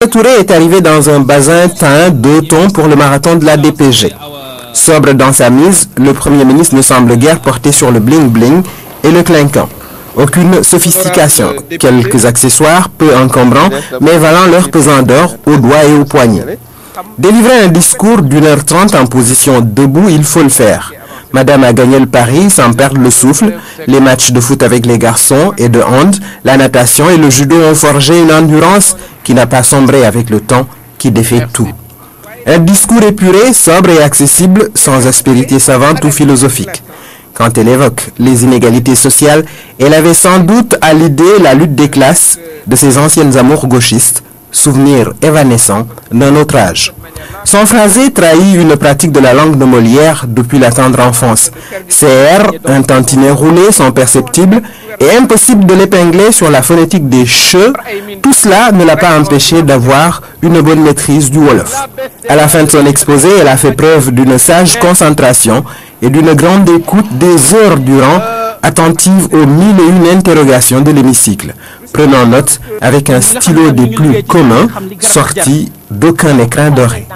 Touré est arrivé dans un bazin teint 2 tons pour le marathon de la DPG. Sobre dans sa mise, le Premier ministre ne semble guère porter sur le bling-bling et le clinquant. Aucune sophistication, quelques accessoires peu encombrants, mais valant leur pesant d'or aux doigts et aux poignets. Délivrer un discours d'1h30 en position debout, il faut le faire. Madame a gagné le pari sans perdre le souffle. Les matchs de foot avec les garçons et de hand, la natation et le judo ont forgé une endurance qui n'a pas sombré avec le temps, qui défait tout. Un discours épuré, sobre et accessible, sans aspérité savante ou philosophique. Quand elle évoque les inégalités sociales, elle avait sans doute à l'idée la lutte des classes de ses anciennes amours gauchistes, souvenirs évanescents d'un autre âge. Son phrasé trahit une pratique de la langue de Molière depuis la tendre enfance. Ces R, un tantinet roulé, sont perceptibles et impossible de l'épingler sur la phonétique des che. Tout cela ne l'a pas empêché d'avoir une bonne maîtrise du Wolof. À la fin de son exposé, elle a fait preuve d'une sage concentration et d'une grande écoute des heures durant, attentive aux 1001 interrogations de l'hémicycle, prenant note avec un stylo des plus communs, sorti d'aucun écrin doré.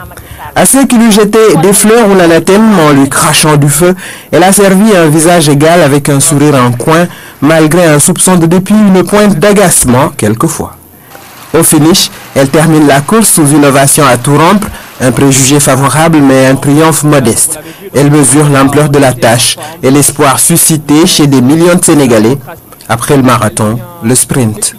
À ceux qui lui jetaient des fleurs ou l'anathème en lui crachant du feu, elle a servi un visage égal avec un sourire en coin, malgré un soupçon de dépit, une pointe d'agacement quelquefois. Au finish, elle termine la course sous une ovation à tout rompre, un préjugé favorable mais un triomphe modeste. Elle mesure l'ampleur de la tâche et l'espoir suscité chez des millions de Sénégalais. Après le marathon, le sprint.